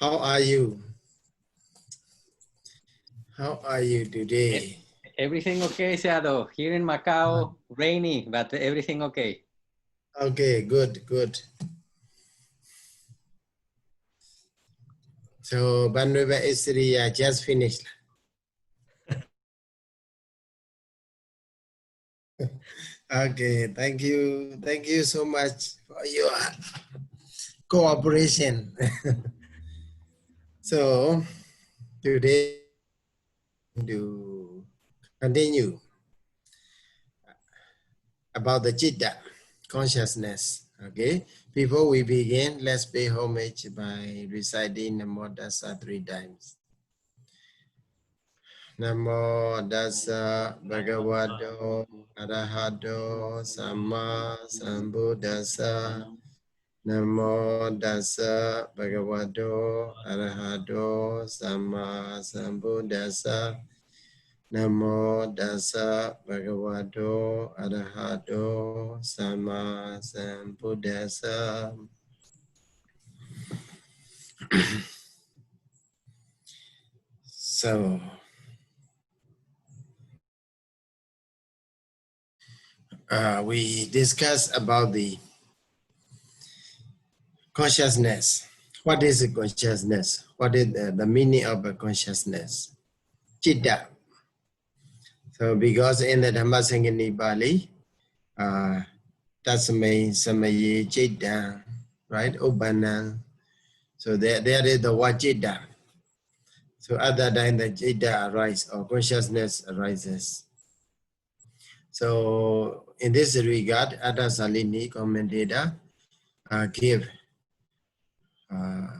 How are you? How are you today? Everything okay, Sayadaw? Here in Macau, rainy, but everything okay. Okay, good, good. So, Banweba Isri just finished. Okay, thank you. Thank you so much for your cooperation. So, today to continue about the Chitta consciousness. Okay, before we begin, let's pay homage by reciting Namo Tassa 3 times. Namo Tassa Bhagavato Arahato Samma Sambuddhassa. Namo Tassa Bhagavato Arahato Samma Sambuddhassa. Namo Tassa Bhagavato Arahato Samma Sambuddhassa. So, we discussed about the consciousness. What is a consciousness? What is the meaning of a consciousness? Chitta. So, because in the Dhammasaṅgaṇī Bali, Tasmai Samaye Chitta, right? Ubbana. So there is the word Chitta. So at that time the Chitta arises or consciousness arises. So in this regard, Atta Salini commentator give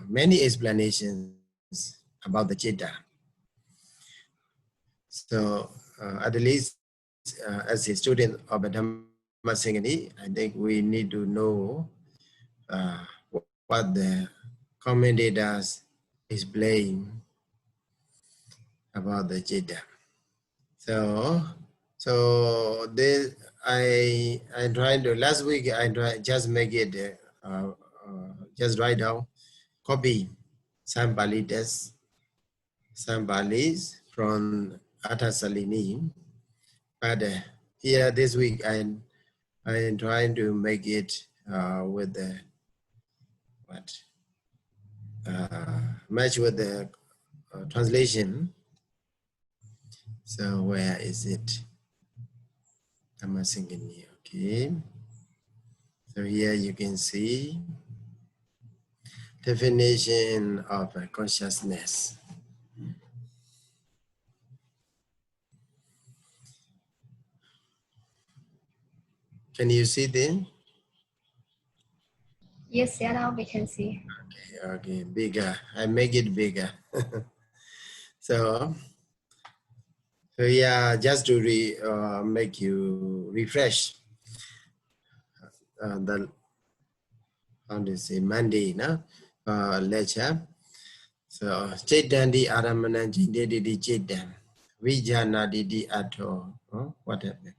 many explanations about the Chitta. So at least as a student of Dhammasaṅgaṇī, I think we need to know what the commentators explain about the Chitta. So this I tried to last week I tried just make it just write down, copy some Pali text, some Palis from Atta Salini, but here this week I am trying to make it with the match with the translation. So where is it? Dhammasaṅgaṇī, okay. So here you can see definition of consciousness. Can you see them? Yes, Sayadaw, we can see. Okay, bigger. I make it bigger. So yeah, just to make you refresh the on this Monday, no lecture. So Chaitandi Aramana Jindedi Chaitan Vijana Didi Ato. What happened?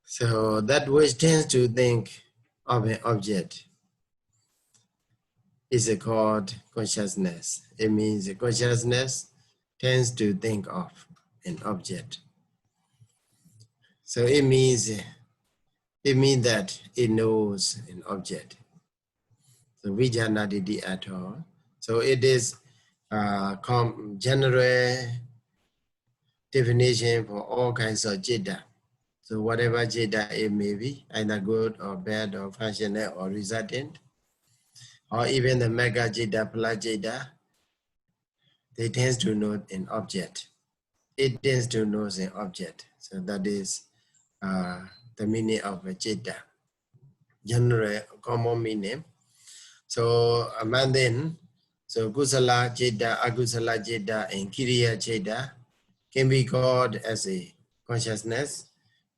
So that which tends to think of an object is called consciousness. It means consciousness tends to think of an object. So it means that it knows an object. So vijana didi ato. So it is general definition for all kinds of citta. So whatever citta it may be, either good or bad or functional or resultant, or even the mega citta, phala citta, they tend to know an object. It tends to know an object. So that is the meaning of a citta, general common meaning. So and then, so kusala citta, akusala citta, and kiriya citta can be called as a consciousness.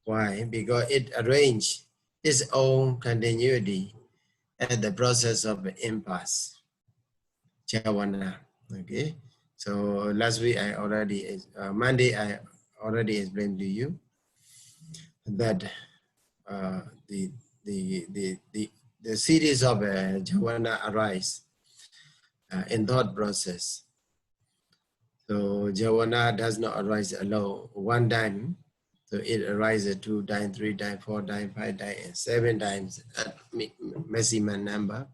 Why? Because it arranges its own continuity at the process of impulse, chawana. Okay. So last week I already, Monday I already explained to you that the the series of jhana arise in thought process. So jhana does not arise alone one time. So it arises 2 times, 3 times, 4 times, 5 times, and 7 times at maximum number.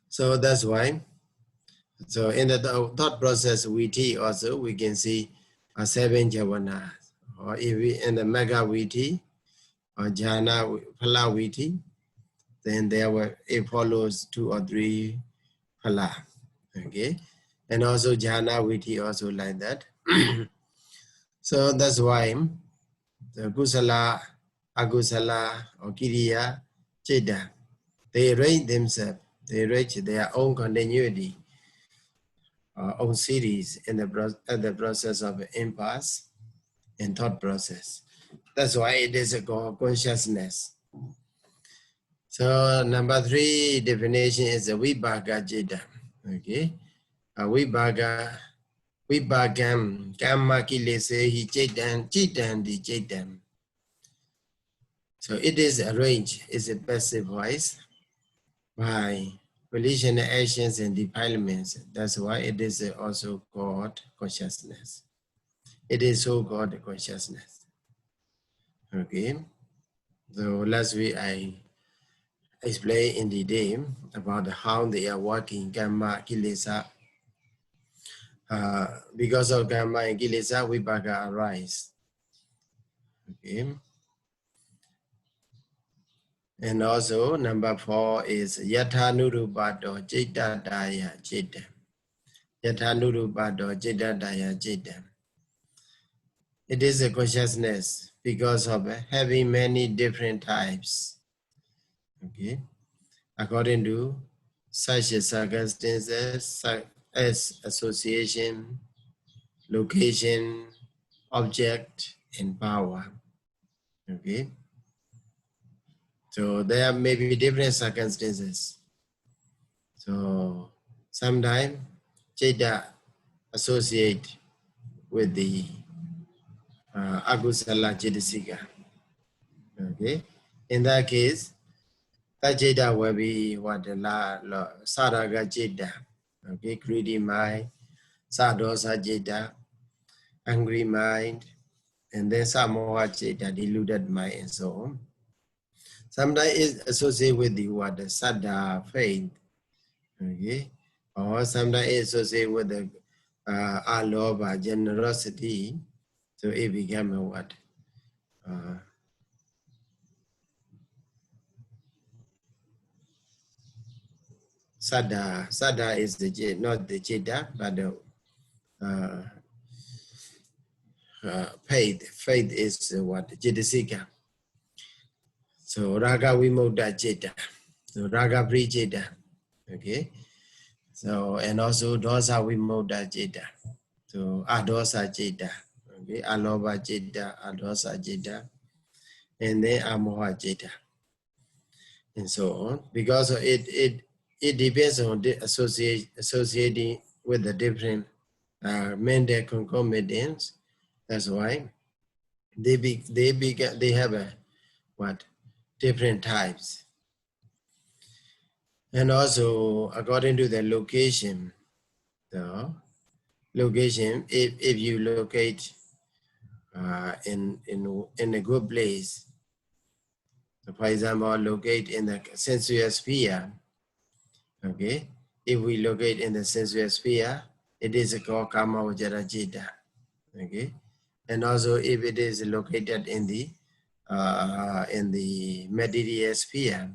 So that's why. So in the thought process VT also we can see 7 jhavanas. Or if we in the mega VT or jhana phala VT, then it follows 2 or 3 phala. Okay, and also jhana VT also like that. So that's why the kusala, agusala, or kiriya, chitta, they arrange themselves, they reach their own continuity, own series in the process of impasse and thought process. That's why it is a consciousness. So number 3 definition is a vibhaga chitta. Okay, a vibhagam kamma kilesehi chittan di chittam. So it is arranged, it's a passive voice by volitional actions and defilements. That's why it is also called consciousness. It is so called consciousness. Okay, so last week I explained in detail about how they are working Kamma, Kilesa. Because of Kamma and Kilesa, Vibhaga arise. Okay. And also number 4 is Yatha Nurupato Citta Daya Citta. Yatha Nurupato Citta Daya Citta. It is a consciousness because of having many different types. Okay. According to such circumstances as association, location, object, and power. Okay. So there may be different circumstances. So sometimes Citta associate with the Agusala Citasika. Okay. In that case, that Citta will be what the Saraga Citta. Okay, greedy mind, Sadosa Citta, angry mind, and then Samoha Citta, deluded mind, and so on. Sometimes it's associated with the what the Sada faith. Okay, or sometimes it's associated with the Aloba generosity. So it became a what? Sada. Sada is the not the Citta, but the faith. Faith is what? Citasika. So Raga Vimoda Citta. So Raga Pri Citta. Okay. So and also Dosa Vimoda Citta. So Adosa Citta. Okay. Aloba Citta, Adosa Citta, and then Amoha Citta. And so on. Because it depends on the associating with the different mental concomitants. That's why they have a what different types. And also according to the location, the location, if you locate in a good place, so for example, locate in the sensuous sphere. Okay, if we locate in the sensuous sphere, it is called Kama Vajara Citta. Okay, and also if it is located in the material sphere,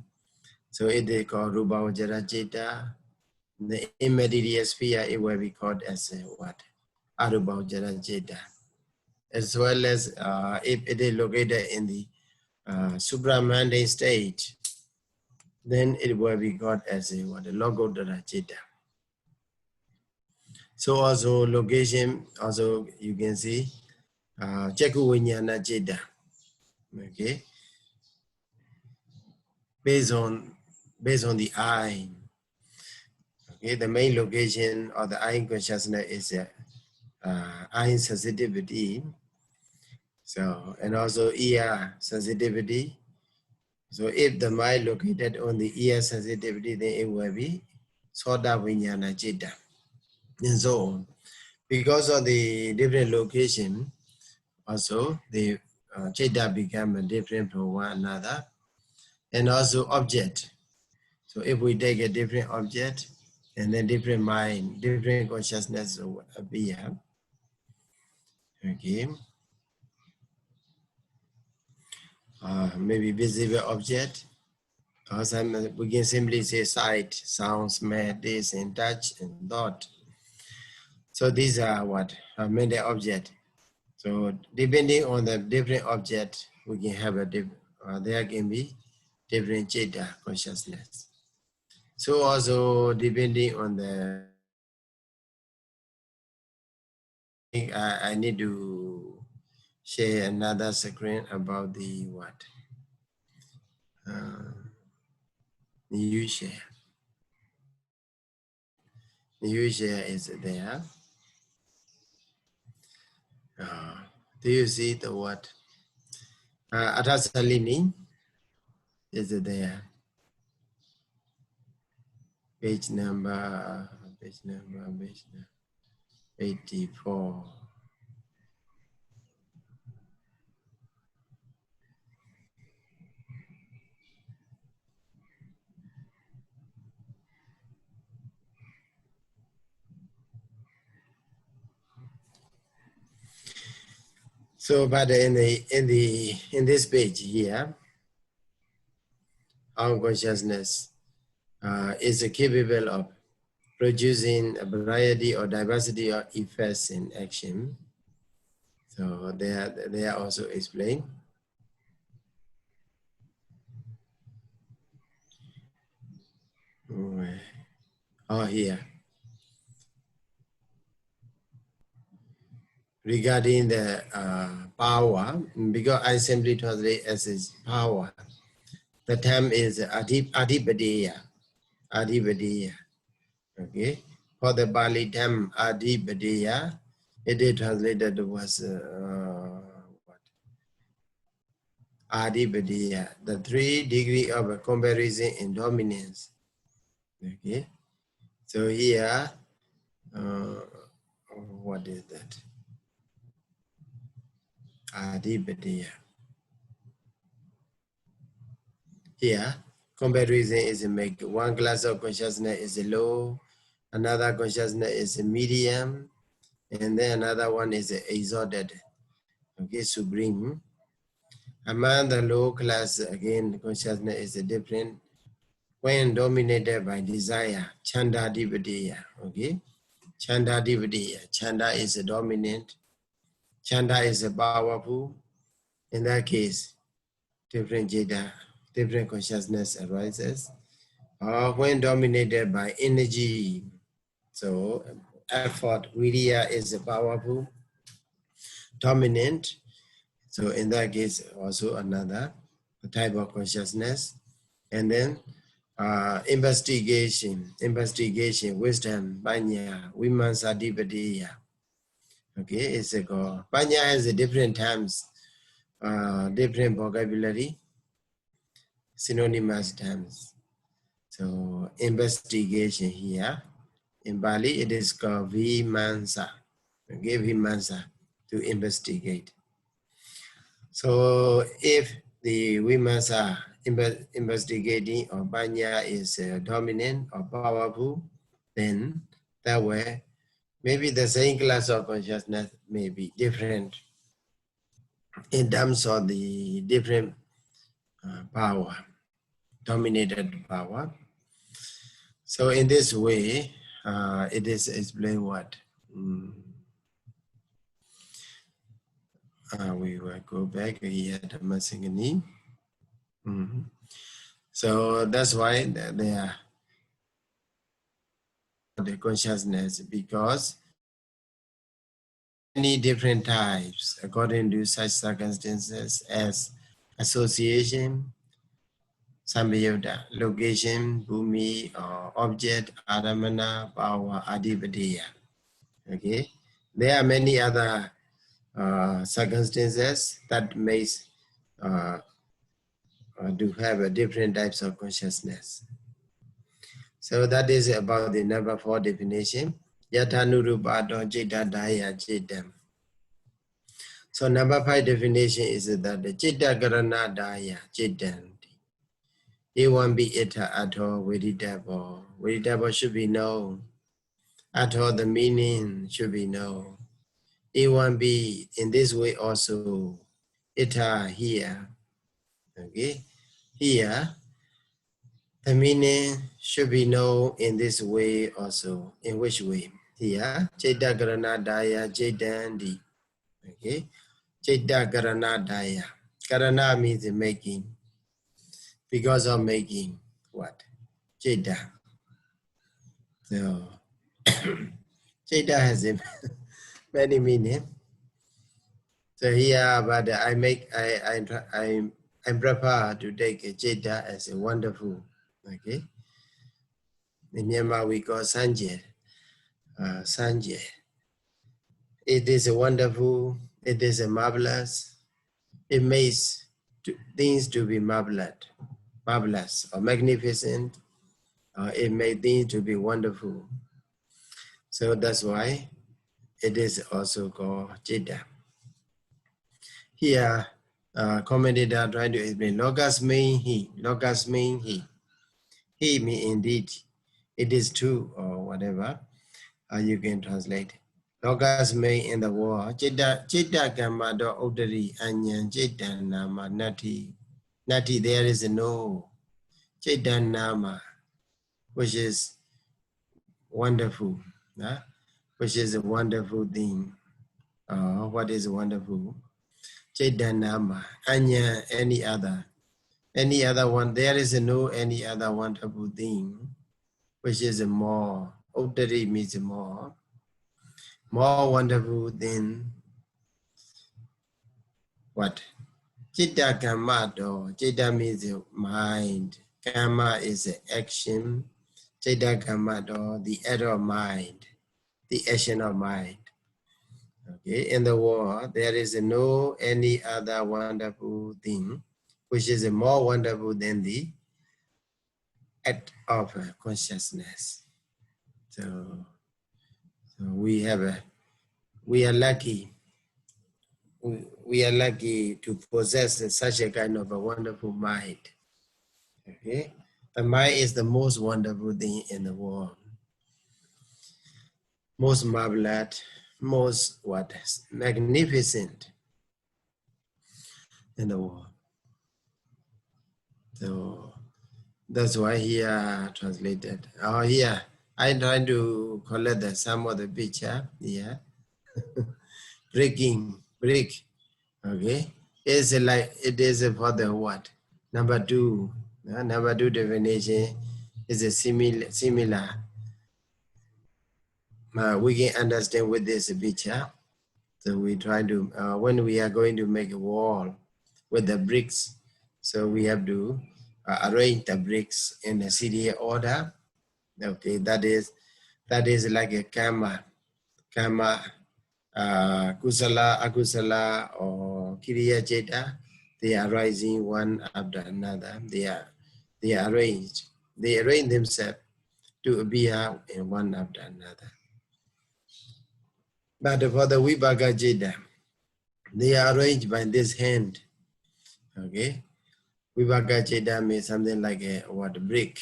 so it is called Rupa Vajara Citta. The immaterial sphere, it will be called as what? Arupa Vajara Citta. As well as if it is located in the supramundane state, then it will be called as a what? Logodara Citta. So also location, also you can see Chaku Vinyana Citta. Okay, based on the eye. Okay, the main location of the eye consciousness is eye sensitivity. So and also ear sensitivity. So if the mind located on the ear sensitivity, then it will be Soda Vijnana Citta, and so on. Because of the different location, also the Citta become different from one another, and also object. So if we take a different object, and then different mind, different consciousness will appear. Okay. Maybe visible object. Or we can simply say sight, sound, smell, taste, and touch, and thought. So these are what many object. So depending on the different object, we can have a there can be different citta consciousness. So also depending on the, I need to share another screen about the what new share. New share is there. Do you see the what? Atasalini is there. Page number 84. So, but in this page here, our consciousness is capable of producing a variety or diversity of effects in action. So they are also explained. Oh, here. Regarding the power, because I simply translate as is power. The term is adipadiya. Okay. For the Bali term adipadiya, it is translated was what? Adipadiya, the 3 degrees of comparison in dominance. Okay. So here, what is that? Adipadiya. Here, comparison is a make. One class of consciousness is a low, another consciousness is a medium, and then another one is a exalted, okay, supreme. Among the low class, again, consciousness is a different. When dominated by desire, chanda adipadiya, okay? Chanda adipadiya. Chanda is a dominant. Chanda is a powerful. In that case, different jeta, different consciousness arises. Or when dominated by energy, so effort, virya is a powerful, dominant. So in that case, also another type of consciousness. And then investigation, wisdom, panya, vimansadipadiya. Okay, it's a go. Panya has a different terms, different vocabulary, synonymous terms. So investigation here, in Bali it is called vimansa. Okay, vimansa, to investigate. So if the vimansa investigating or panya is dominant or powerful, then that way maybe the same class of consciousness may be different in terms of the different power, dominated power. So in this way, it is explained what? We will go back here, Dhammasaṅgaṇī. So that's why they are the consciousness, because many different types according to such circumstances as association, Sambayutta, location, bhumi, or object, aramana, power, adipadiya. Okay, there are many other circumstances that makes to have a different types of consciousness. So that is about the number 4 definition. Yathanurupato citta daya cittam. So number 5 definition is that the citta karana daya cittam. A1B ita ato veditabo. Veditabo should be known. Ato, the meaning should be known. A1B in this way also. Ita here. Okay. Here, the meaning should be known in this way also. In which way? Here, citta karana daya cittandi. Okay. Citta karana daya. Karana means making. Because of making what? Citta. So, citta has many meanings. So here, but I prefer to take a citta as a wonderful. Okay. In Myanmar we call sanje. Sanje. It is a wonderful. It is a marvelous. It makes things to be marvelous or magnificent. It makes things to be wonderful. So that's why it is also called citta. Here, commentator trying to explain. Lokas mean he. Lokas mean he. He mean indeed. It is true or whatever. You can translate. Lokas mean in the world. Citta kamma do uttari anyan citta nama nati. Nati, there is no. Citta nama, which is wonderful. Which is a wonderful thing. What is wonderful? Citta nama. Anya, any other. Any other one. There is no any other wonderful thing. Which is a more. Uttari means more. More wonderful than what? Citta kamma do. Citta means mind. Kamma is action. Citta kamma do, the act of mind. The action of mind. Okay, in the world, there is no any other wonderful thing which is more wonderful than the act of consciousness. So we are lucky. We are lucky to possess such a kind of a wonderful mind. Okay, the mind is the most wonderful thing in the world. Most marvelous, most what? Magnificent in the world. So that's why here translated. Here I'm trying to collect some of the picture. Yeah, break. Okay, it's like it is for the what? Number 2. Number 2 definition is a similar. We can understand with this picture. So we try to, when we are going to make a wall with the bricks, so we have to arrange the bricks in a CDA order. Okay, that is like a karma, kusala, akusala, or kiriya citta. They are rising one after another. They arrange themselves to appear in one after another. But for the vibhaka citta, they are arranged by this hand. Okay, vibhaka citta means something like a brick,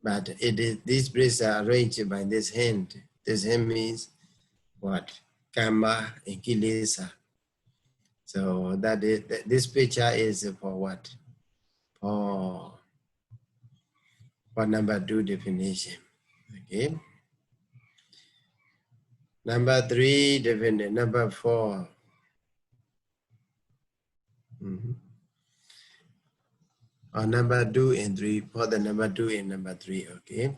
but it is these bricks are arranged by this hand. This hand means what? Karma and kilesa. So that is this picture is for what? For number 2 definition. Okay. Number 3 definition. Number 4. Or number 2 and 3. For the number 2 and number 3. Okay.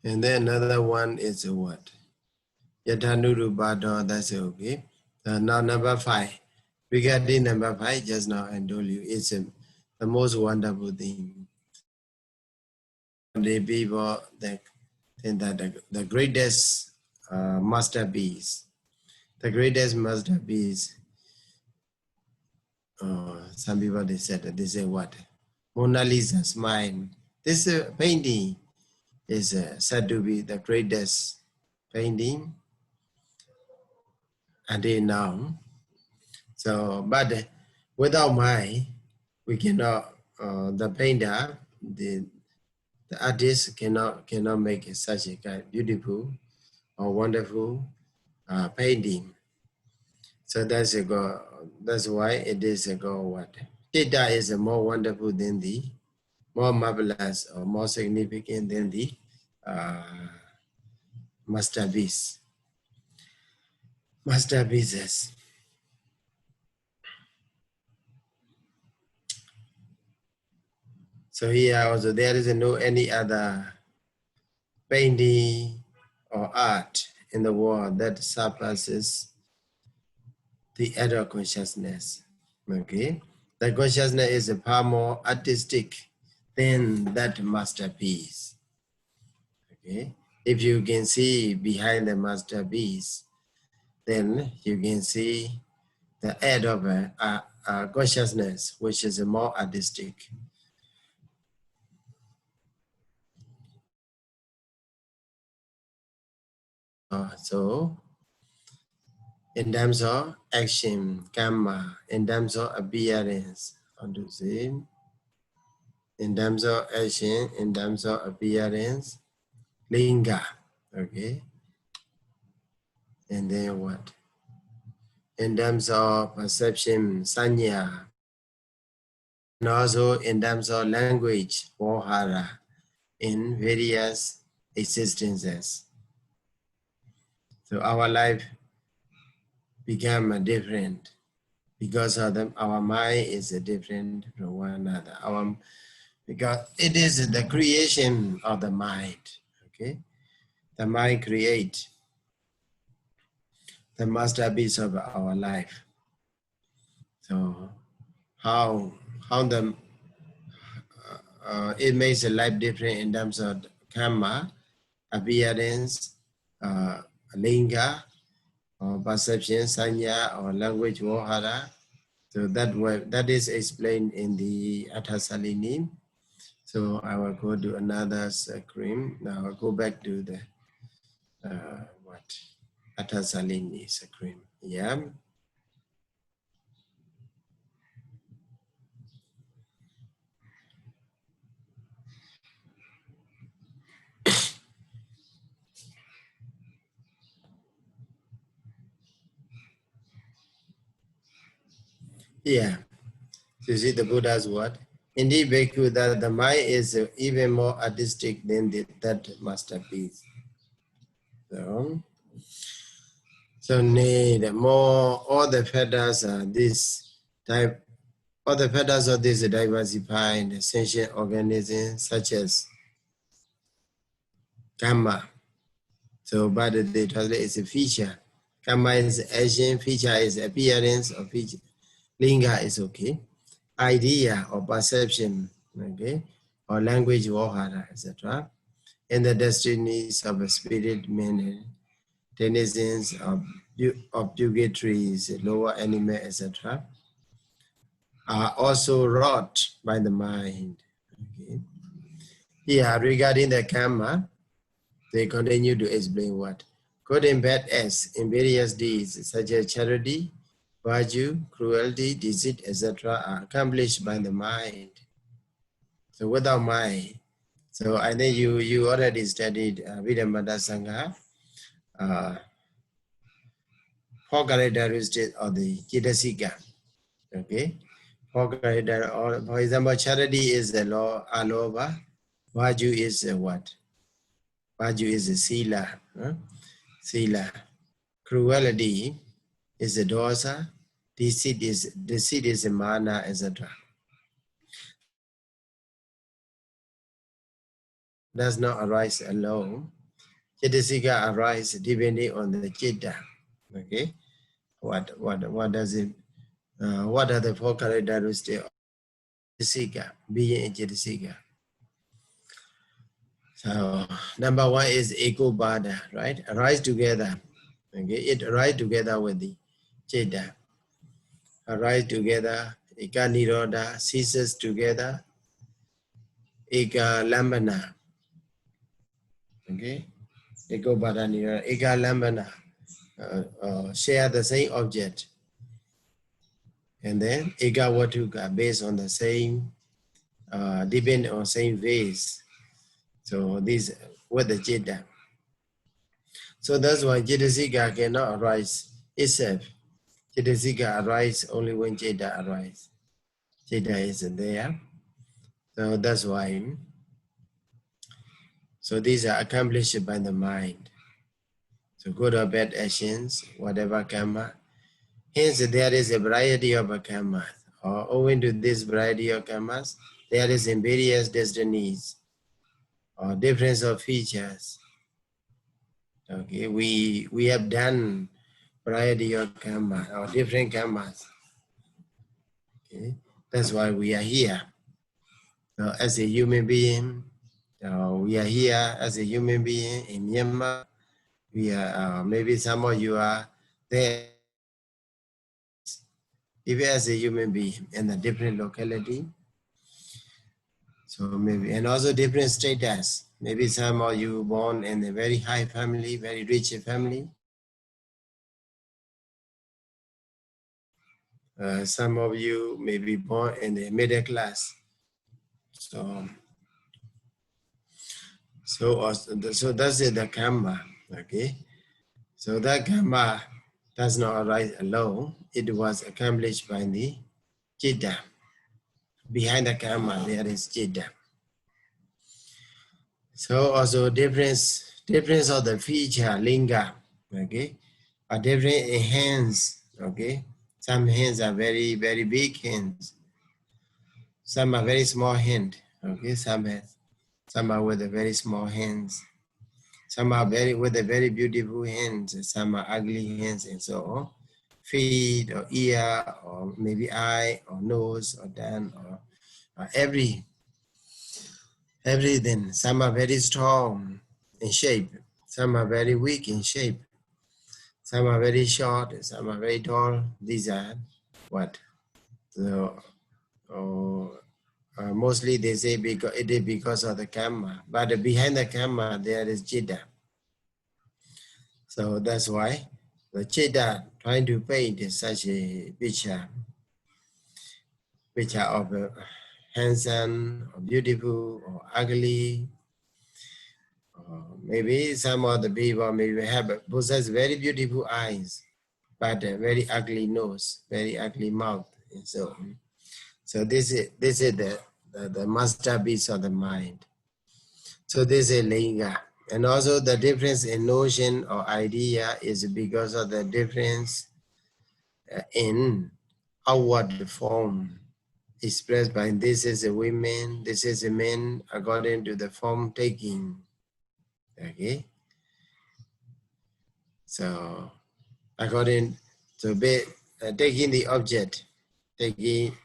And then another one is what? Yathanurupado, that's okay. Now number 5. Regarding number 5, just now I told you, it's the most wonderful thing. The people, the greatest masterpiece. The greatest masterpiece Some people they said that they say what? Mona Lisa's smile. This painting is said to be the greatest painting until now. So, but without mind, we cannot. The painter, the artist cannot make such a kind beautiful or wonderful painting. So that's a go. That's why it is a go. What data is more wonderful than the, more marvelous or more significant than the masterpiece. Masterpieces. So here also there is no any other painting or art in the world that surpasses the adult consciousness. Okay, the consciousness is far more artistic than that masterpiece. Okay, if you can see behind the masterpiece, then you can see the act of consciousness, which is more artistic. So, in terms of action, karma, in terms of appearance, how to say, in terms of action, in terms of appearance, linga, okay, and then what? In terms of perception, sanya, and also in terms of language, vahara, in various existences. So our life become different because of them. Our mind is different from one another. Because it is the creation of the mind. Okay, the mind creates the masterpiece of our life. So how the it makes a life different in terms of karma, appearance, linga, or perception, sanya, or language, vahara. So that is explained in the Athasalini. So I will go to another screen. Now I'll go back to the Athasalini screen. Yeah. Yeah. You see the Buddha's word. Indeed, Bhikkhu, that the mind is even more artistic than that masterpiece. So need more, all the feathers are this type, all the feathers of this diversified sentient organisms such as karma. So, but they translate is a feature. Karma is action, feature is appearance, or feature. Linga is okay. Idea or perception, okay, or language, vahara, etc. And the destinies of a spirit, men, denizens of purgatories, lower animal, etc., are also wrought by the mind. Okay. Here, regarding the karma, they continue to explain what good and bad acts in various deeds, such as charity, virtue, cruelty, deceit, etc., are accomplished by the mind. So without mind, so I think you already studied Dhammasaṅgaṇī, 4 characteristics of the Cetasika. Okay, 4 characteristics. For example, charity is the law, alova. Virtue is what? Virtue is the sila. Sila. Cruelty is the dosa. Deceit is the mana, etc. Does not arise alone. Cetasika arise depending on the citta. Okay, what does it? What are the 4 characteristics of Cetasika? Being a Cetasika. So number 1 is ekobada, right? Arise together. Okay, it arise together with the citta. Arise together Eka Nirodha ceases together. Eka Lambana. Okay? Eko Bada Nirodha. Eka Lambana. Share the same object. And then Eka Vatuka based on the same, depend on same vase. So these were the Jeta. So that's why Jetasika cannot arise itself. Jetasika arises only when Jeta arises. Jeta isn't there. So that's why. So these are accomplished by the mind. So good or bad actions, whatever karma. Hence there is a variety of karmas. Or owing to this variety of karmas, there is in various destinies or difference of features. Okay, we have done variety of karma or different karmas. Okay, that's why we are here. So as a human being, we are here as a human being in Myanmar. We are maybe some of you are there, even as a human being in a different locality. So maybe, and also different status. Maybe some of you born in a very high family, very rich family. Some of you may be born in the middle class. So that's the karma, okay? So that karma does not arise alone. It was accomplished by the citta. Behind the karma, there is citta. So also difference of the feature, linga, okay? Are different in hands, okay? Some hands are very, very big hands. Some are very small hand, okay? Some are with a very small hands. Some are with a very beautiful hands. Some are ugly hands and so on. Feet or ear or maybe eye or nose or tongue or everything. Some are very strong in shape. Some are very weak in shape. Some are very short. Some are very tall. These are what? So, mostly they say because it is because of the karma. But behind the karma there is citta. So that's why the citta trying to paint such a picture of a handsome or beautiful or ugly. Maybe some of the people maybe possess very beautiful eyes, but a very ugly nose, very ugly mouth, and so on. So this is the masterpiece of the mind. So this is linga. And also the difference in notion or idea is because of the difference in outward form expressed by this is a woman, this is a man, according to the form taking. Okay. So according to taking the object, taking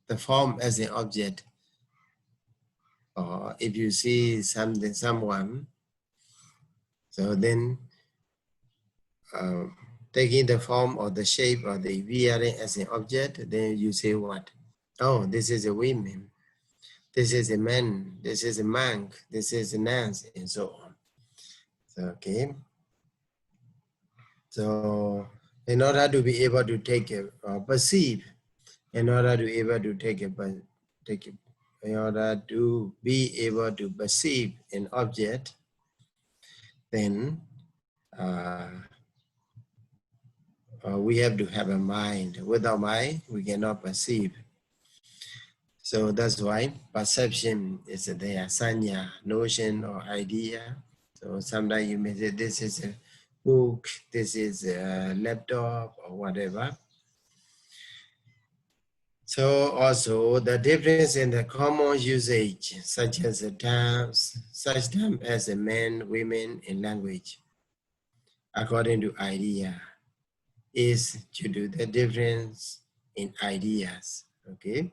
the form as an object, or if you see someone, so then taking the form or the shape or the appearance as an object, then you say what? Oh, this is a woman, this is a man, this is a monk, this is a nun, and so on. So, okay. So in order to be able to take it or perceive, in order to be able to in order to be able to perceive an object, then we have to have a mind. Without mind, we cannot perceive. So that's why perception is there, sanya, notion or idea. So sometimes you may say this is a book, this is a laptop or whatever. So also the difference in the common usage, such as the terms, such terms as a men, women in language, according to idea, is due to the difference in ideas. Okay.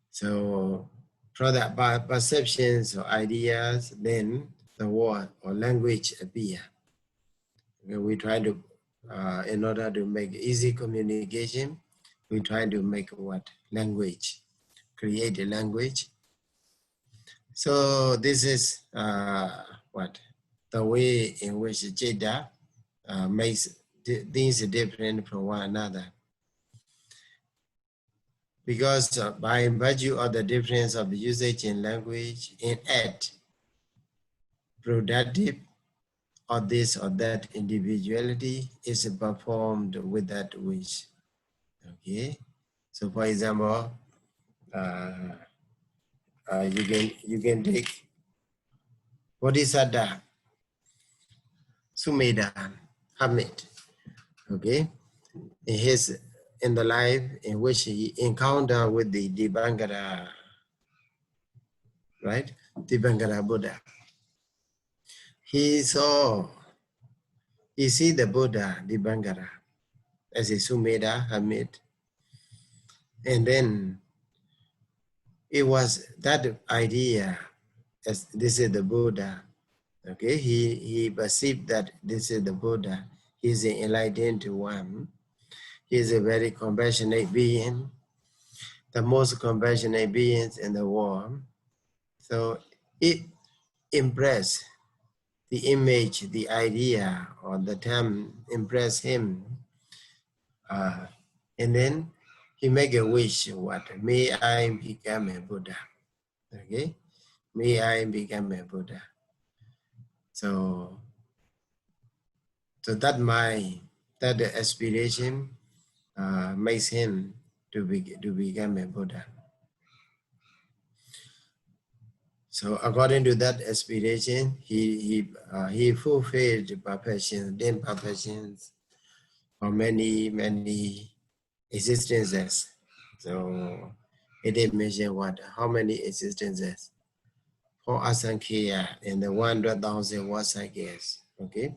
So from that by perceptions or ideas, then the word or language appear. We try to, in order to make easy communication, We try to make what? Language. Create a language. So this is what? The way in which Jeda makes things different from one another. Because by virtue of the difference of usage in language, in act, productive of this or that individuality is performed with that wish. Okay, so for example, you can take Bodhisattva, Sumedha, Hamid. Okay, in the life in which he encountered with the Dibankara, right? Dibankara Buddha. He see the Buddha, Dibankara, as a Sumedha, Hamid. And then it was that idea, as this is the Buddha. Okay, he perceived that this is the Buddha. He's an enlightened one. He's a very compassionate being, the most compassionate beings in the world. So it impressed the image, the idea, or the term impressed him. And then he make a wish, what? May I become a Buddha. Okay? May I become a Buddha. So that aspiration makes him to become a Buddha. So according to that aspiration, he fulfilled perfections, then perfections for many existences. So it did measure what? How many existences? For Asankheya in the 100,000 wasagas. Okay?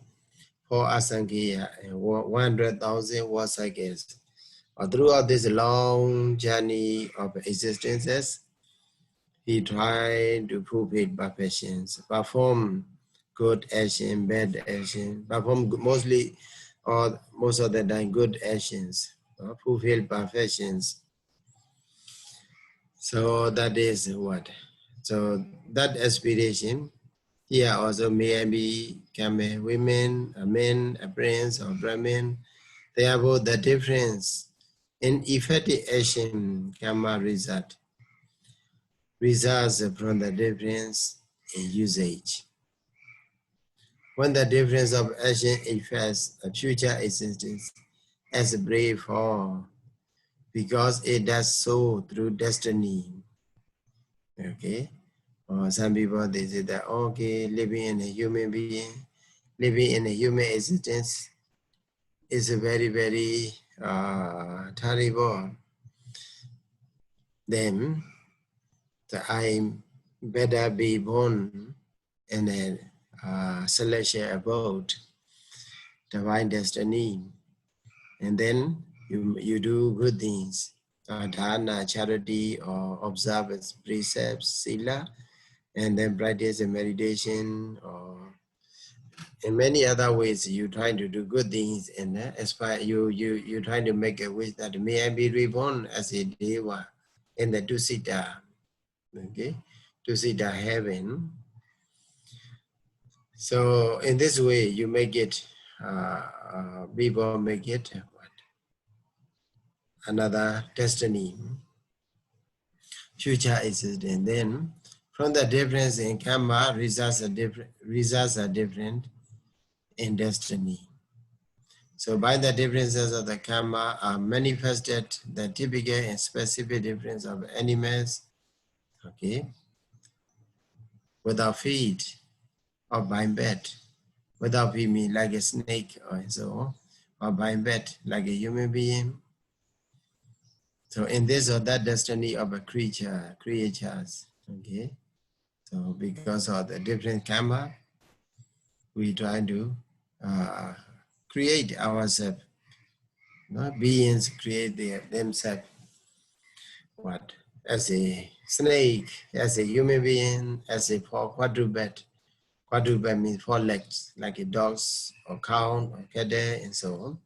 For Asankheya and 100,000 wasagas. Throughout this long journey of existences, he tried to fulfill perfections, perform good action, bad action, perform mostly or most of the time good actions, fulfill perfections. So that is what? So that aspiration, here also may become a women, a man, a prince, or Brahmin. Therefore, the difference in effective action karma results from the difference in usage. When the difference of action affects a future existence as a brave form, because it does so through destiny. Okay, or some people they say that okay, living in a human being, living in a human existence is a very terrible. Then I better be born in a celestial abode, divine destiny, and then you do good things, dana, charity, or observance, precepts, sila, and then practice a meditation, or in many other ways you try to do good things, and aspire you try to make a wish that may I be reborn as a deva in the Tusita, okay, Tusita heaven. So in this way you make it, people make it another destiny, future existence. Then from the difference in karma, results are different in destiny. So by the differences of the karma are manifested the typical and specific difference of animals, okay, without feet or by bed, without feet mean like a snake or so, or by bed like a human being. So in this or that destiny of a creatures, okay. So because of the different karma, we try to create ourselves. No? Beings create themselves. What? As a snake, as a human being, as a quadruped. Quadruped means 4 legs, like a dogs or cow or cat and so on.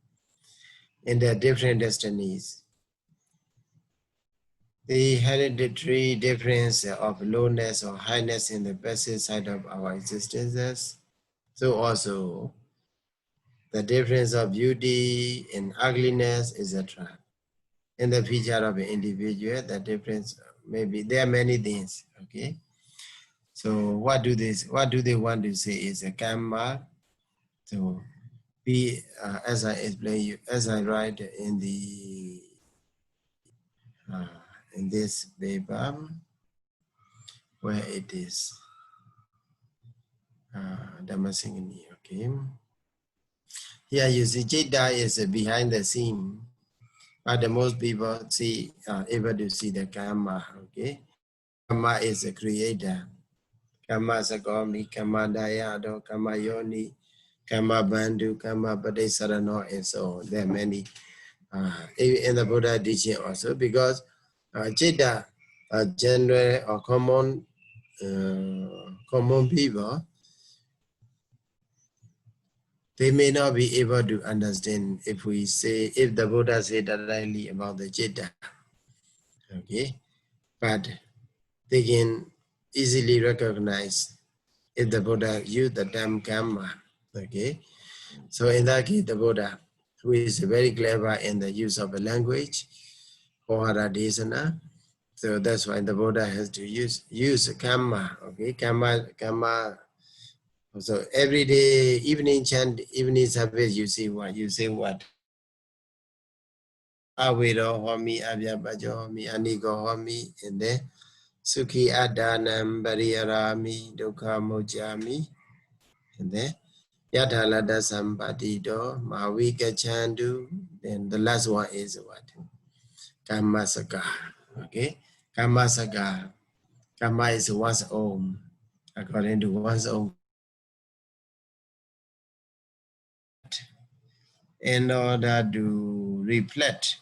In their different destinies. the hereditary difference of lowness or highness in the passive side of our existences. So also the difference of beauty and ugliness, etc. In the feature of an individual, the difference maybe there are many things. Okay. So what do they want to say is a karma. So be as I explain you, as I write in the in this paper, where it is Dhammasaṅgaṇī, okay. Here you see Jeta is behind the scene, but the most people see able to see the karma, okay. Karma is a creator. Karma Sagomi, Karma Dayado, Karma Yoni, Karma Bandhu, Karma Padesarano, and so on. There are many in the Buddha teaching also, because Jeta, general or common people, they may not be able to understand if the Buddha said directly about the Jeta, okay, but they can easily recognize if the Buddha used the term karma, okay. So in that case, the Buddha, who is very clever in the use of a language, Ohara Desana, so that's why the Buddha has to use karma, okay, karma. So every day, evening chant, evening service, you say what? Awero homi, abyabajo homi, anigo homi, and then Sukhi adanam bariyarami, dukha mojami, and then Yadhalada Sampadido, Mavika Chandu, then the last one is what? Kammasaka. Okay? Kammasaka. Kamma is one's own, according to one's own. In order to reflect,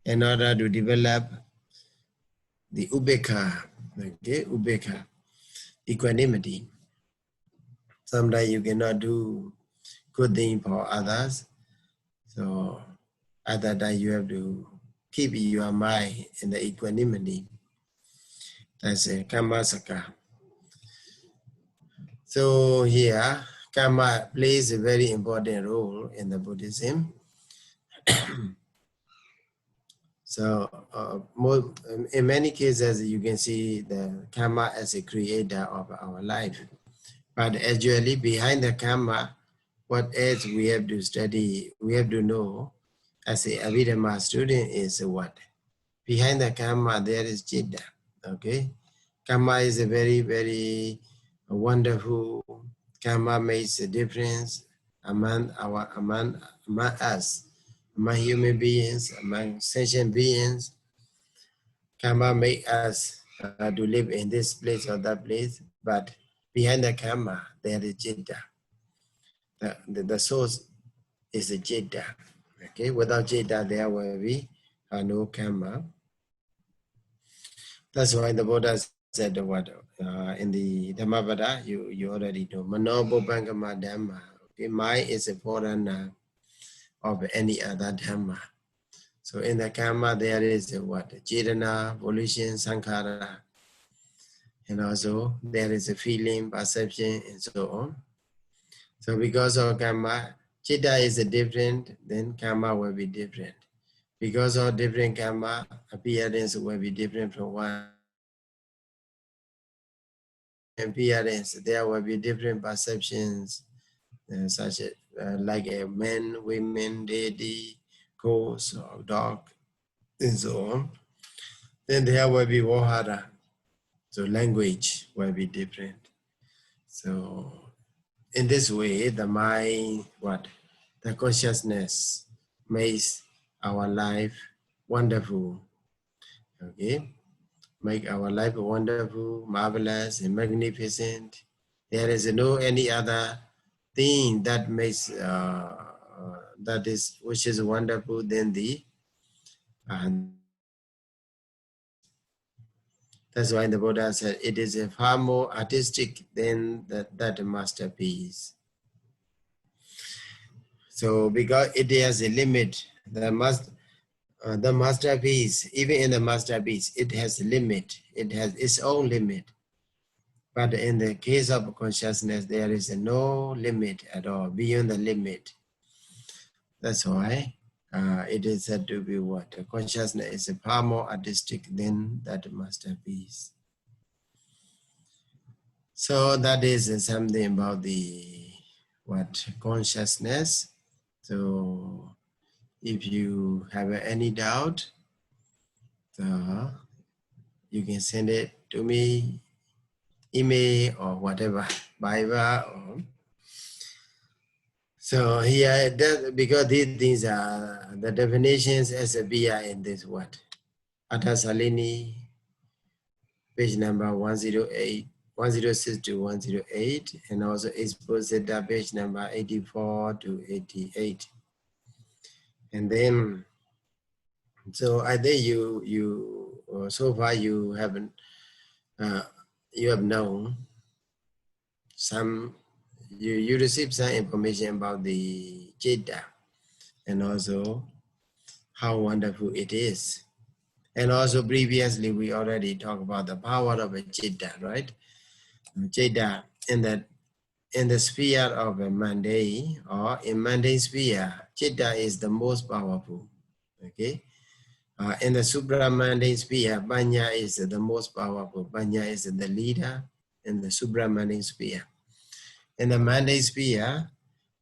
in order to develop the ubeka, okay? Ubeka, equanimity. Sometimes you cannot do good thing for others. So other than you have to keep your mind in the equanimity. That's a Kammasaka. So here, karma plays a very important role in the Buddhism. So in many cases, you can see the karma as a creator of our life. But actually behind the karma, what else we have to study, we have to know as a Abhidhamma student is what? Behind the karma, there is Chitta, okay? Karma is a very, very wonderful, karma makes a difference among us, among human beings, among sentient beings. Karma make us to live in this place or that place, but behind the karma, there is Chitta. The source is the Chitta. Okay, without Chitta, there will be no karma. That's why the Buddha said what in the Dhammapada, you already know. Manobopangama Dhamma. Okay, mind is a forerunner of any other Dhamma. So in the karma, there is a what? Chetana, volition, sankhara. And also there is a feeling, perception, and so on. So because of karma, Chitta is a different, then karma will be different. Because of different karma, appearance will be different from one. Appearance, there will be different perceptions, such as like a man, women, deity, ghost, or dog, and so on. Then there will be vahara, so language will be different. So in this way, the mind, the consciousness makes our life wonderful. Okay, make our life wonderful, marvelous, and magnificent. There is no any other thing that makes which is wonderful than the. That's why the Buddha said it is a far more artistic than that masterpiece. So because it has a limit, the masterpiece, even in the masterpiece, it has limit. It has its own limit. But in the case of consciousness, there is no limit at all, beyond the limit. That's why it is said to be what? Consciousness is far more artistic than that masterpiece. So that is something about the consciousness. So if you have any doubt, you can send it to me, email or whatever, Viber. So here, because these things are the definitions as a BI in this word. Atasalini, page number 108, 106 to 108, and also Exposita, page number 84 to 88. And then, so I think so far you haven't, you have known some, you received some information about the Jeta and also how wonderful it is. And also previously we already talked about the power of a Jeta, right? Jeta in the sphere of a mundane or in mundane sphere, Jeta is the most powerful, okay? In the supramundane sphere, Panya is the most powerful. Panya is the leader in the supramundane sphere. In the mundane sphere,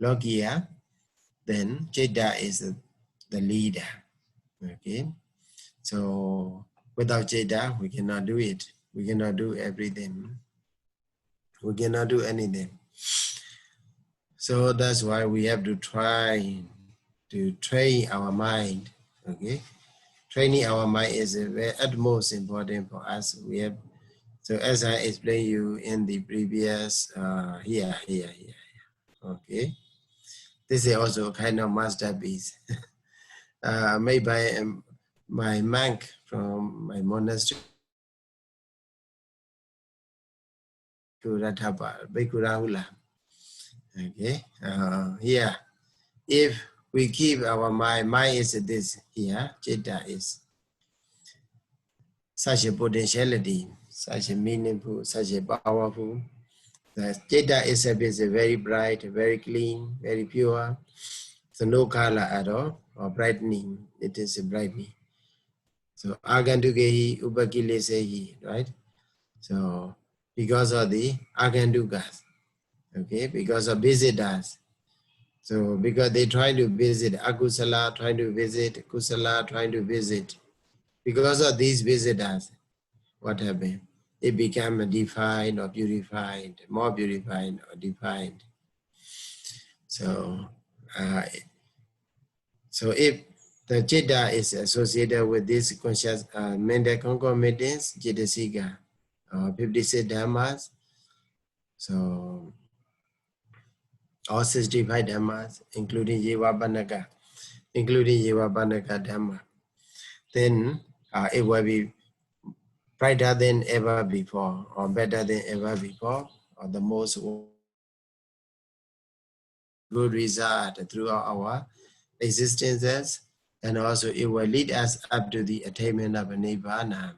Lokia, then Jeta is the leader. Okay, so without Jeta, we cannot do it. We cannot do everything. We cannot do anything. So that's why we have to try to train our mind. Okay, training our mind is the utmost important for us. We have, so as I explained you in the previous here. Okay, this is also a kind of masterpiece made by my monk from my monastery, Rahula. Okay, here, if we keep our mind is this here, Jeta is such a potentiality, such a meaningful, such a powerful. The Jeta itself is very bright, very clean, very pure. So no color at all, or brightening, it is a brightening. So Agandukehi, Upakilesehi, right? So because of the Agandukas, okay, because of visitors. So because they try to visit Akusala, trying to visit Kusala, trying to visit. Because of these visitors, what happened? It became defined or purified, more purified or defined. So, so if the Jeta is associated with this conscious mental concomitants, Jetasika, 56 Dhammas, so all 65 Dhammas, including Yevapanaka, Dhamma, then it will be brighter than ever before, or better than ever before, or the most good result throughout our existences, and also it will lead us up to the attainment of a Nibbana.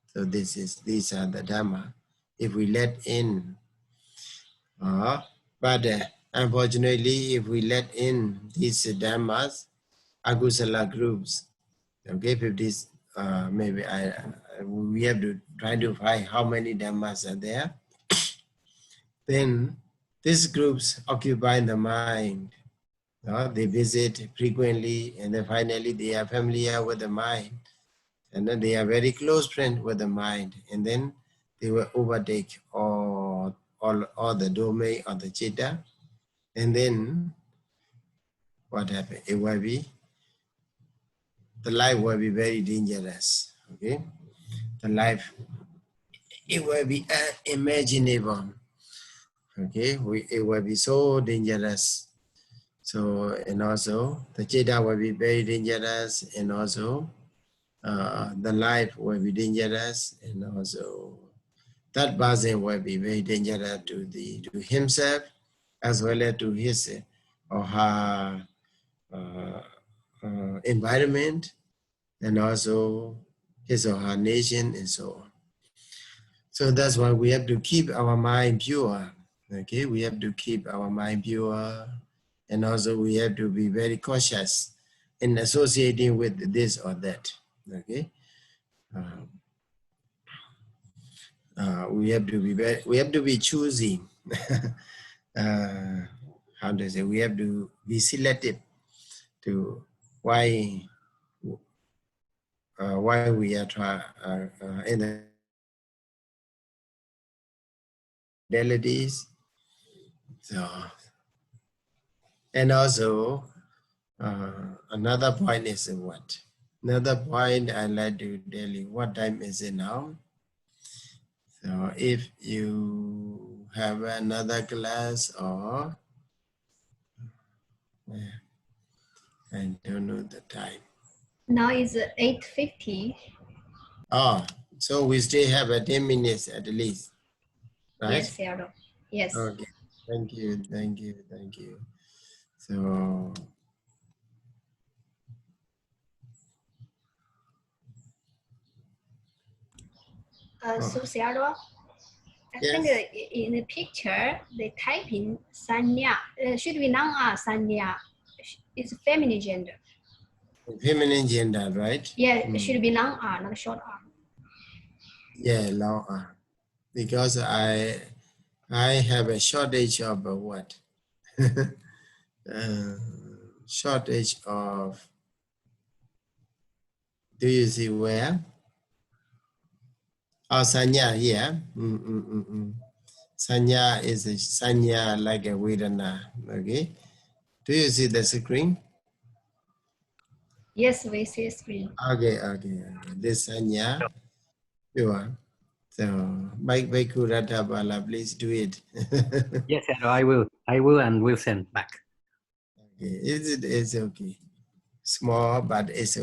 So these are the Dhamma. If we let in, but unfortunately, if we let in these Dhammas, Akusala groups, okay, 50s, maybe we have to try to find how many Dhammas are there. Then these groups occupy the mind. They visit frequently, and then finally they are familiar with the mind. And then they are very close friends with the mind. And then they will overtake all the domain of the Chitta. And then what happened? It will be, the life will be very dangerous. Okay? The life, it will be unimaginable. Okay? It will be so dangerous. So, and also the Chitta will be very dangerous, and also the life will be dangerous, and also that person will be very dangerous to himself as well as to his or her environment, and also his or her nation, and so on. So that's why we have to keep our mind pure. Okay, we have to keep our mind pure, and also we have to be very cautious in associating with this or that. Okay, we have to be choosy. How to say? We have to be selective to why we are in the modalities. So, and also another point is what? Another point I like to tell you, what time is it now? So if you have another class or I don't know the time. Now is 8:50. Oh, so we still have 10 minutes at least, right? Yes, Sayadaw. Yes. Okay, thank you. So, So Sayadaw, I think yes. in the picture they type in sanya. Should be noun sanya. It's feminine gender. Feminine gender, right? Yeah, it should be noun not short r. Yeah, long R. Because I have a shortage of what? Shortage of, do you see where? Oh, sanya here. Sanya is a sanya like a Vedana. Okay. Do you see the screen? Yes, we see screen. Okay. This sanya. Sure. So, Mike Kurata Bala, please do it. Yes, I will and will send back. Okay. It's okay. Small, but it's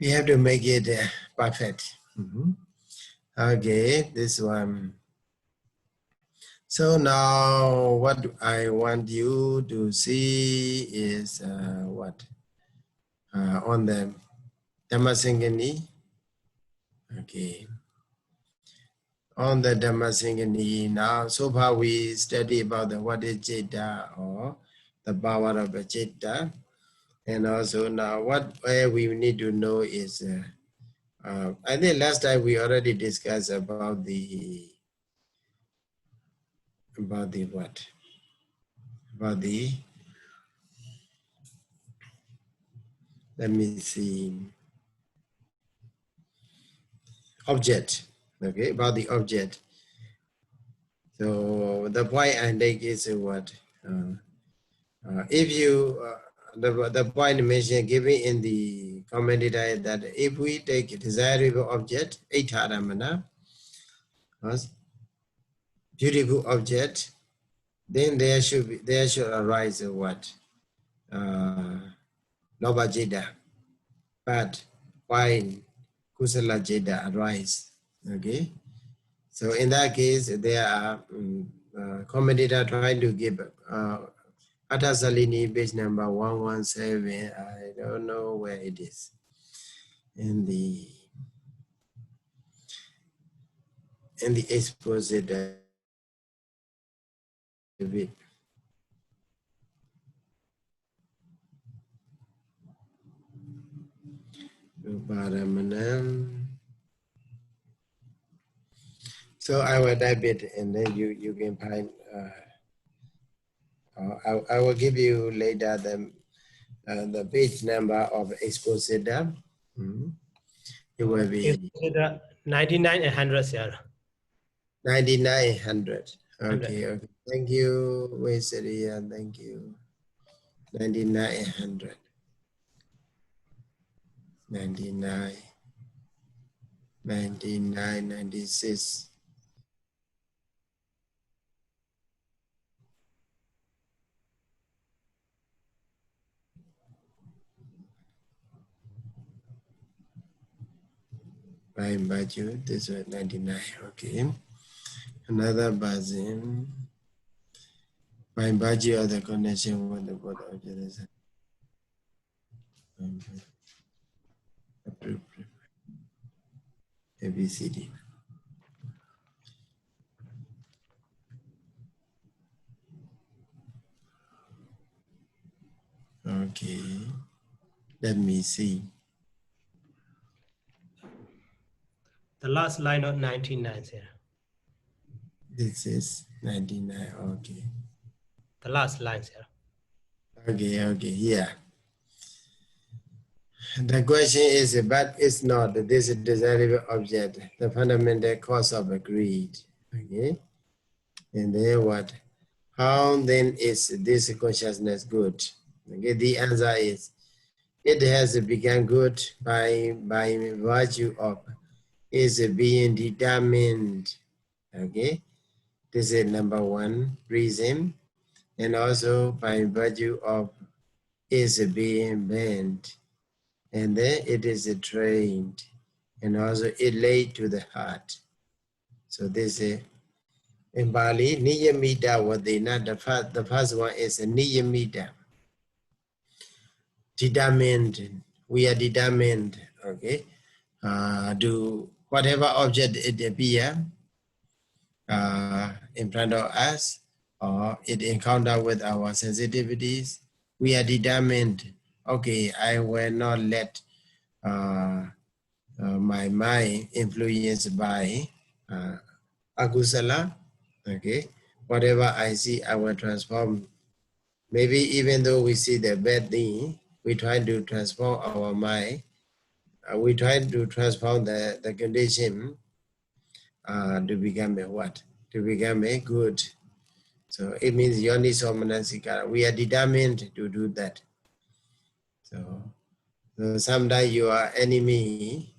we have to make it perfect. Okay, this one. So now what I want you to see is what? On the Dhammasaṅgaṇī. Okay. On the Dhammasaṅgaṇī, now so far we study about what is citta or the power of a citta. And also now what we need to know is, I think last time we already discussed about the what? About the, let me see, object. Okay, about the object. So the point I make is what? If you, the point mentioned given in the commentary that if we take a desirable object, itaramana, beautiful object, then there should arise a what? Loba jeda. But why kusala jeda arise? Okay. So in that case, there are commentator trying to give Atasalini page number 117. I don't know where it is. In the expositor bit. So I will type it and then you can find, I will give you later the page number of expositor. It will be 99 and 100, sir. 99, 100. Okay. Thank you, Weseria. Thank you. 99 and 100. 99, 99, 96. I invite you. This was 99. Okay. Another buzzing. I invite you other connection with the board of the ABCD. Okay, let me see. The last line of 99, sir. This is 99, okay. The last line, sir. Okay, yeah. The question is, but it's not this desirable object, the fundamental cause of greed. Okay, and then what? How then is this consciousness good? Okay, the answer is, it has begun good by virtue of is being determined. Okay, this is number one reason, and also by virtue of is being bent. And then it is trained, and also it laid to the heart. So this is in Bali, niyamita vadena. The first one is a niyamita. Determined. We are determined. Okay, do whatever object it appear in front of us, or it encounter with our sensitivities. We are determined. Okay, I will not let my mind influenced by agusala. Okay, whatever I see, I will transform. Maybe even though we see the bad thing, we try to transform our mind. We try to transform the condition to become a what? To become a good. So it means yoni somanasika. We are determined to do that. So sometimes your enemy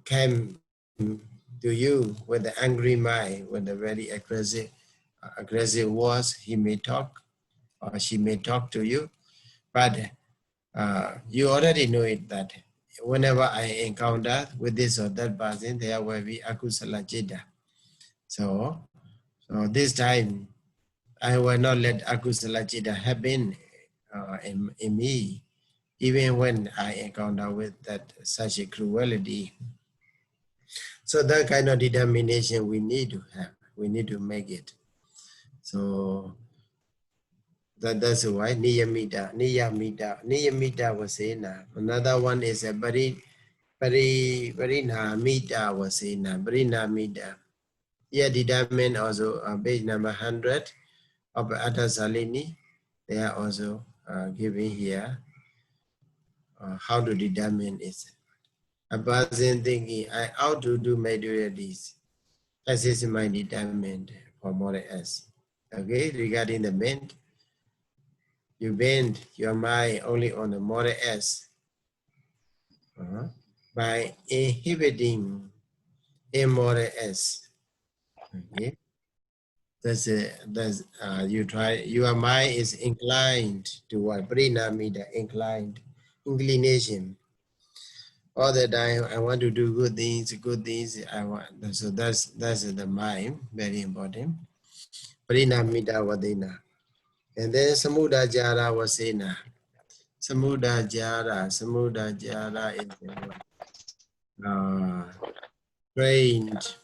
came to you with the angry mind, with a very aggressive words. He may talk or she may talk to you, but you already know it that whenever I encounter with this or that person, there will be akusala jeda. So this time, I will not let akusala jeda happen in me, even when I encounter with that such a cruelty. So that kind of determination we need to have. We need to make it. So that's why niyamita was saying. Another one is a parinamita was saying. Parinamita. Yeah, determined also page number 100 of Atta Salini. They are also giving here how to determine it. A person thinking, I ought to do my duties. That is my determined for more S. Okay, regarding the bend, you bend your mind only on the more S by inhibiting immoral S. Okay, you try. Your mind is inclined to what? Prinamida, inclined, inclination. All the time, I want to do good things. I want. So that's the mind. Very important. Prinamida vadena. And then Samuda Jara was saying, Samuda Jara is trained.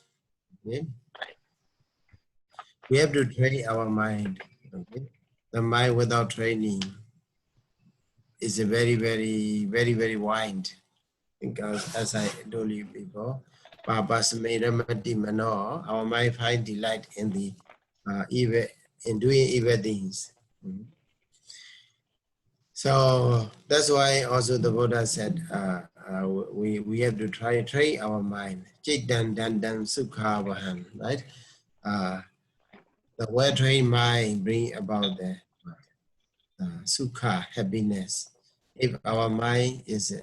Okay? We have to train our mind. Okay? The mind without training is a very wide. Because as I told you before, our mind find delight in the evil, in doing evil things. So that's why also the Buddha said we have to train our mind. Chidan dandan sukha vahan, right? The well-trained mind bring about the sukha, happiness. If our mind is,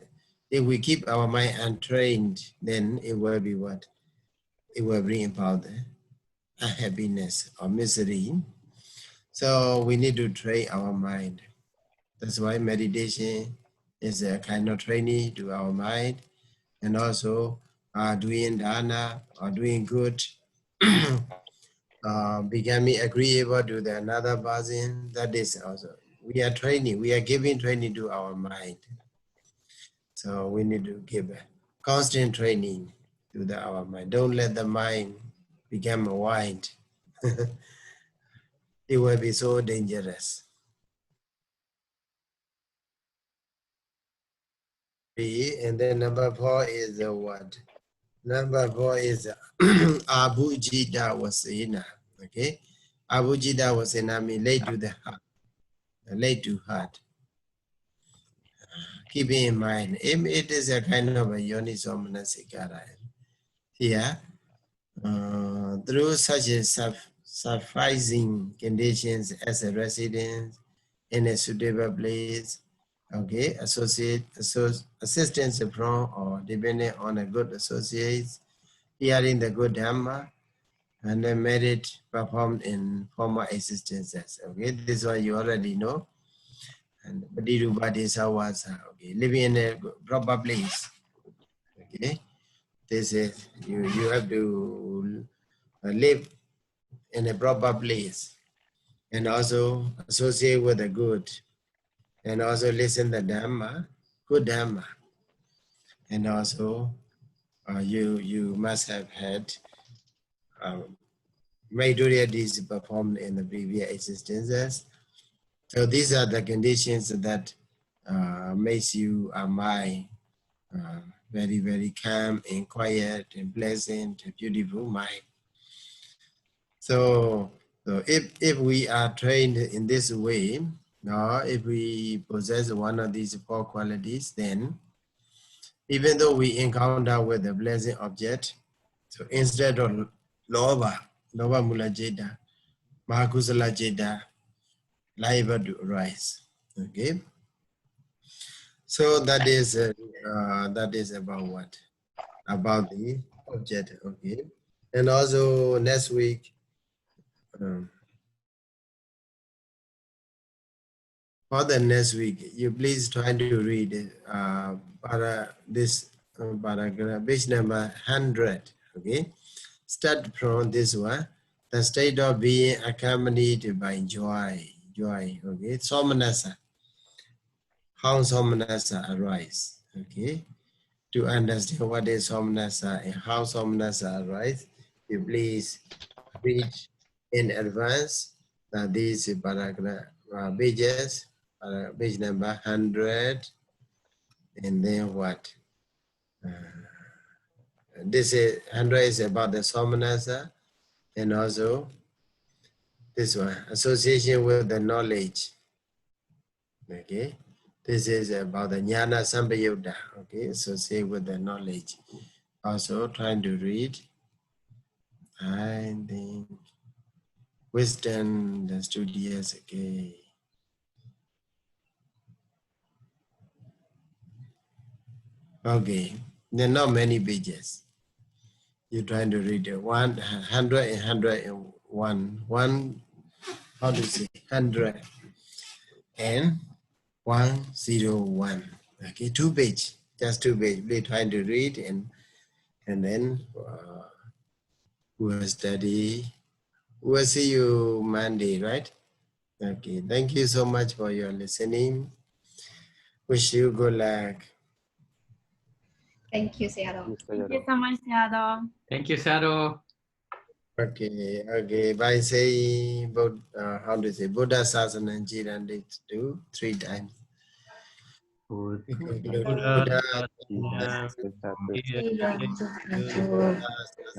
if we keep our mind untrained, then it will be what? It will bring about the unhappiness or misery. So we need to train our mind. That's why meditation is a kind of training to our mind, and also doing dana or doing good, becoming agreeable to the another person. That is also we are training, we are giving training to our mind. So we need to give a constant training to our mind. Don't let the mind become a wild. It will be so dangerous. And then number 4 is the what? Number 4 is Abujita Wasena. Okay? Abujita Wasena means late to the heart. Late to heart. Keep in mind, it is a kind of a yonisomanasika. Here, through such a sufficing conditions as a residence in a suitable place, okay, assistance from or depending on a good associates, hearing the good Dhamma, and the merit performed in former existences. Okay, this is what you already know. And Badidubadi Sawasa, okay, living in a proper place. Okay, this is you have to live in a proper place and also associate with the good and also listen the Dhamma, good Dhamma. And also you must have had majority of these performed in the previous existences. So these are the conditions that makes you a mind very, very calm and quiet and pleasant, beautiful mind. So if we are trained in this way, if we possess one of these 4 qualities, then even though we encounter with a blessing object, so instead of loba mula jeda, mahakusala jeda, liable to arise. Okay. So that is about what? About the object. Okay. And also next week, for the next week, you please try to read paragraph, page number 100. Okay. Start from this one. The state of being accompanied by joy. Joy. Okay. Somanasa. How somanasa arise. Okay. To understand what is somanasa and how somanasa arise, you please read in advance these paragraph pages, page number 100, and then what? This is 100 is about the somanasa, and also this one, association with the knowledge. Okay, this is about the jnana sampayutta. Okay, associate with the knowledge. Also trying to read. I think wisdom, the studious. Okay. Okay, there are not many pages. You're trying to read it. 100 and 101. How to say? 100 and 101. Okay, 2 pages. Just 2 pages. We're trying to read and then we'll study. We'll see you Monday, right? Okay, thank you so much for your listening. Wish you good luck. Thank you, Sayadaw. Thank you so much, Sayadaw. Thank you, Sayadaw. Okay. By saying, how to say, Buddha Sasana and Jiran, they do 3 times. Buddha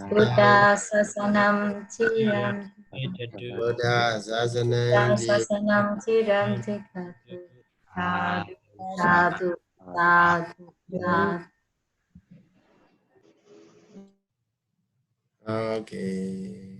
Buddha Sasanam Chiram. Buddha Buddha Sasana Sasanam Chiram Tikatu. Sadhu, sadhu, sadhu. Okay.